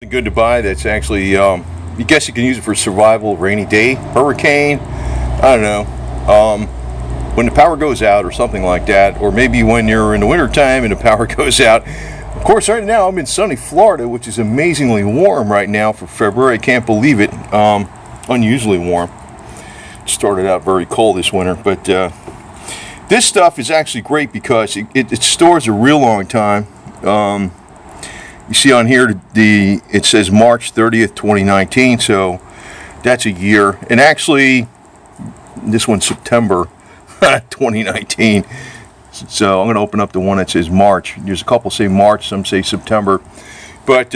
Good to buy. That's actually, you guess you can use it for survival, rainy day, hurricane. I don't know. When the power goes out or something like that, or maybe when you're in the wintertime and the power goes out. Of course, right now I'm in sunny Florida, which is amazingly warm right now for February. I can't believe it. Unusually warm. It started out very cold this winter, but this stuff is actually great because it stores a real long time. You see on here, it says March 30th, 2019, so that's a year. And actually, this one's September 2019. So I'm going to open up the one that says March. There's a couple say March, some say September. But,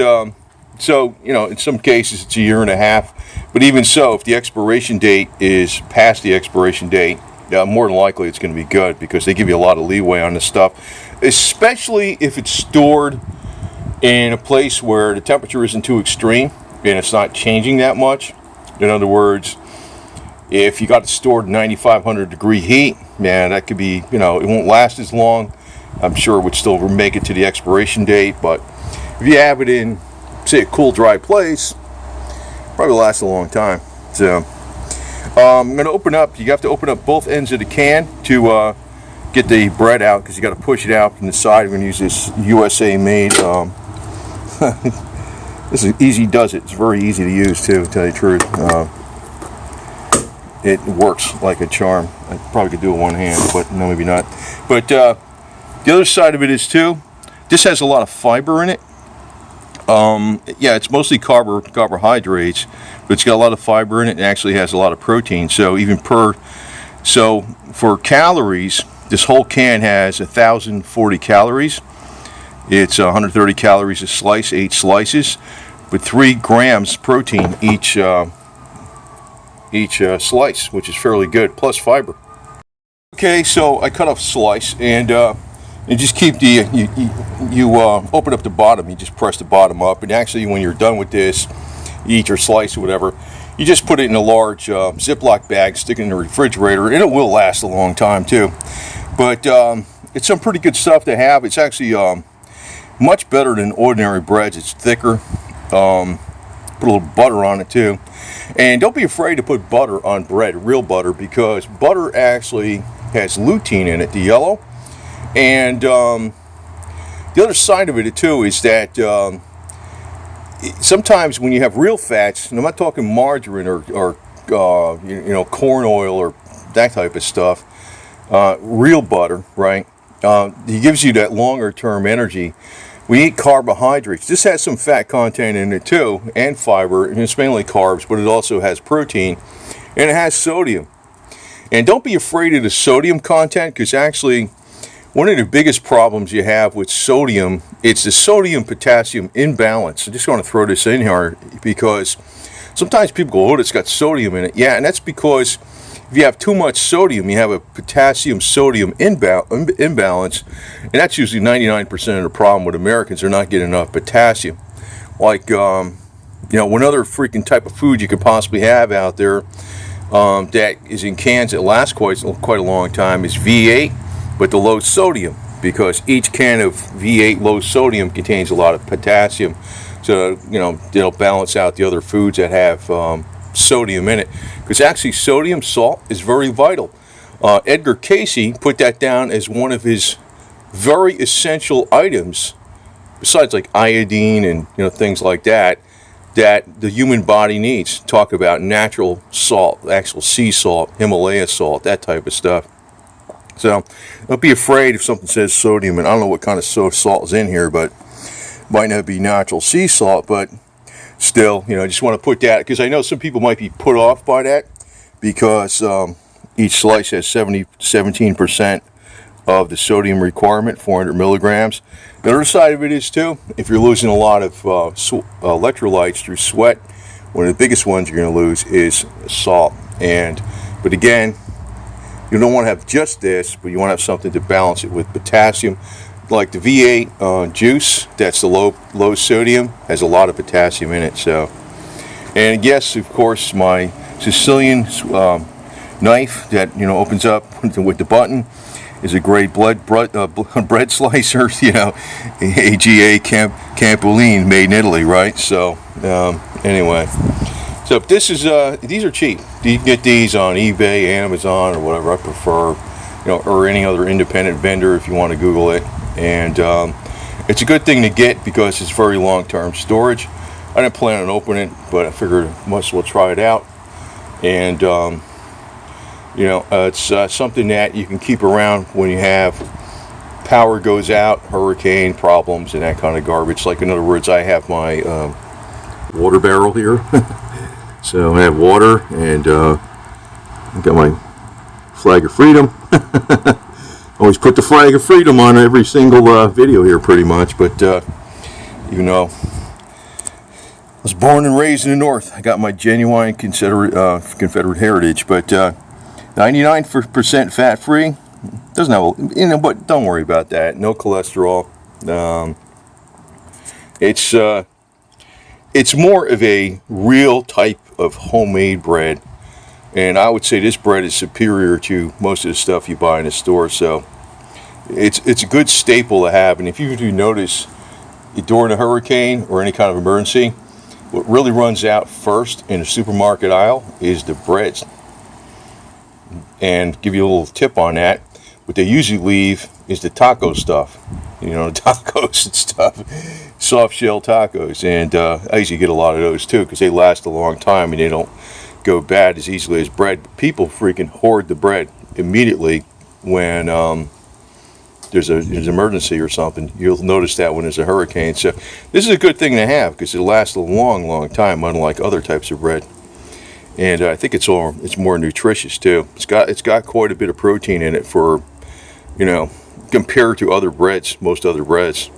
so, in some cases it's a year and a half. But even so, if the expiration date is past the expiration date, more than likely it's going to be good because they give you a lot of leeway on this stuff. Especially if it's stored in a place where the temperature isn't too extreme and it's not changing that much. In other words, if you got it stored 9,500 degree heat, man, that could be, it won't last as long. I'm sure it would still make it to the expiration date, but if you have it in, say, a cool, dry place, probably last a long time. So, I'm going to open up, you have to open up both ends of the can to get the bread out because you got to push it out from the side. We're going to use this USA made, this is easy does it. It's very easy to use too, to tell you the truth. It works like a charm. I probably could do it with one hand, but no, maybe not. But the other side of it is too, this has a lot of fiber in it. Yeah, it's mostly carbohydrates, but it's got a lot of fiber in it and actually has a lot of protein. So for calories, this whole can has 1,040 calories. It's 130 calories a slice, 8 slices, with 3 grams protein each slice, which is fairly good, plus fiber. Okay, so I cut off a slice, and you just keep you open up the bottom. You just press the bottom up, and actually, when you're done with this, you eat your slice or whatever. You just put it in a large Ziploc bag, stick it in the refrigerator, and it will last a long time too. But it's some pretty good stuff to have. It's actually much better than ordinary breads. It's thicker. Put a little butter on it too. And don't be afraid to put butter on bread, real butter, because butter actually has lutein in it, the yellow. And the other side of it too is that sometimes when you have real fats, and I'm not talking margarine or corn oil or that type of stuff, real butter, right? It gives you that longer term energy. We eat carbohydrates. This has some fat content in it too, and fiber, and it's mainly carbs, but it also has protein, and it has sodium. And don't be afraid of the sodium content, because actually one of the biggest problems you have with sodium, it's the sodium-potassium imbalance. I just want to throw this in here because sometimes people go, oh, it's got sodium in it. Yeah, and that's because if you have too much sodium, you have a potassium-sodium imbalance, and that's usually 99% of the problem with Americans. They're not getting enough potassium. Like, one other freaking type of food you could possibly have out there that is in cans that last quite a long time is V8, but the low sodium, because each can of V8 low sodium contains a lot of potassium. So, they'll balance out the other foods that have sodium in it, because actually sodium salt is very vital. Edgar Cayce put that down as one of his very essential items, besides like iodine and things like that the human body needs. Talk about natural salt, actual sea salt, Himalaya salt, that type of stuff. So don't be afraid if something says sodium, and I don't know what kind of salt is in here, but it might not be natural sea salt, but still, I just want to put that, because I know some people might be put off by that, because each slice has 17% of the sodium requirement, 400 milligrams. The other side of it is, too, if you're losing a lot of electrolytes through sweat, one of the biggest ones you're going to lose is salt. But again, you don't want to have just this, but you want to have something to balance it with potassium. Like the V8 juice, that's the low sodium, has a lot of potassium in it. So, and yes, of course, my Sicilian knife that opens up with the button is a great bread slicer. You know, AGA Campoline, made in Italy, right? So anyway, so this is these are cheap. You can get these on eBay, Amazon, or whatever. I prefer, you know, or any other independent vendor if you want to Google it. And it's a good thing to get because it's very long-term storage. I didn't plan on opening it, but I figured might as well try it out. And you know, it's something that you can keep around when you have power goes out, hurricane problems, and that kind of garbage. Like, in other words, I have my water barrel here. So I have water, and I've got my flag of freedom. Always put the flag of freedom on every single video here, pretty much. But you know, I was born and raised in the North. I got my genuine Confederate heritage, but 99% fat-free. Doesn't have, you know, but don't worry about that. No cholesterol. It's more of a real type of homemade bread, and I would say this bread is superior to most of the stuff you buy in the store. So it's a good staple to have. And if you do notice, during a hurricane or any kind of emergency, what really runs out first in the supermarket aisle is the breads. And give you a little tip on that, what they usually leave is the taco stuff. You know, the tacos and stuff, soft shell tacos. And I usually get a lot of those too, because they last a long time and they don't go bad as easily as bread. People freaking hoard the bread immediately when there's an emergency or something. You'll notice that when there's a hurricane. So this is a good thing to have because it lasts a long, long time, unlike other types of bread. And I think it's more nutritious too. It's got quite a bit of protein in it for, you know, compared to other breads, most other breads.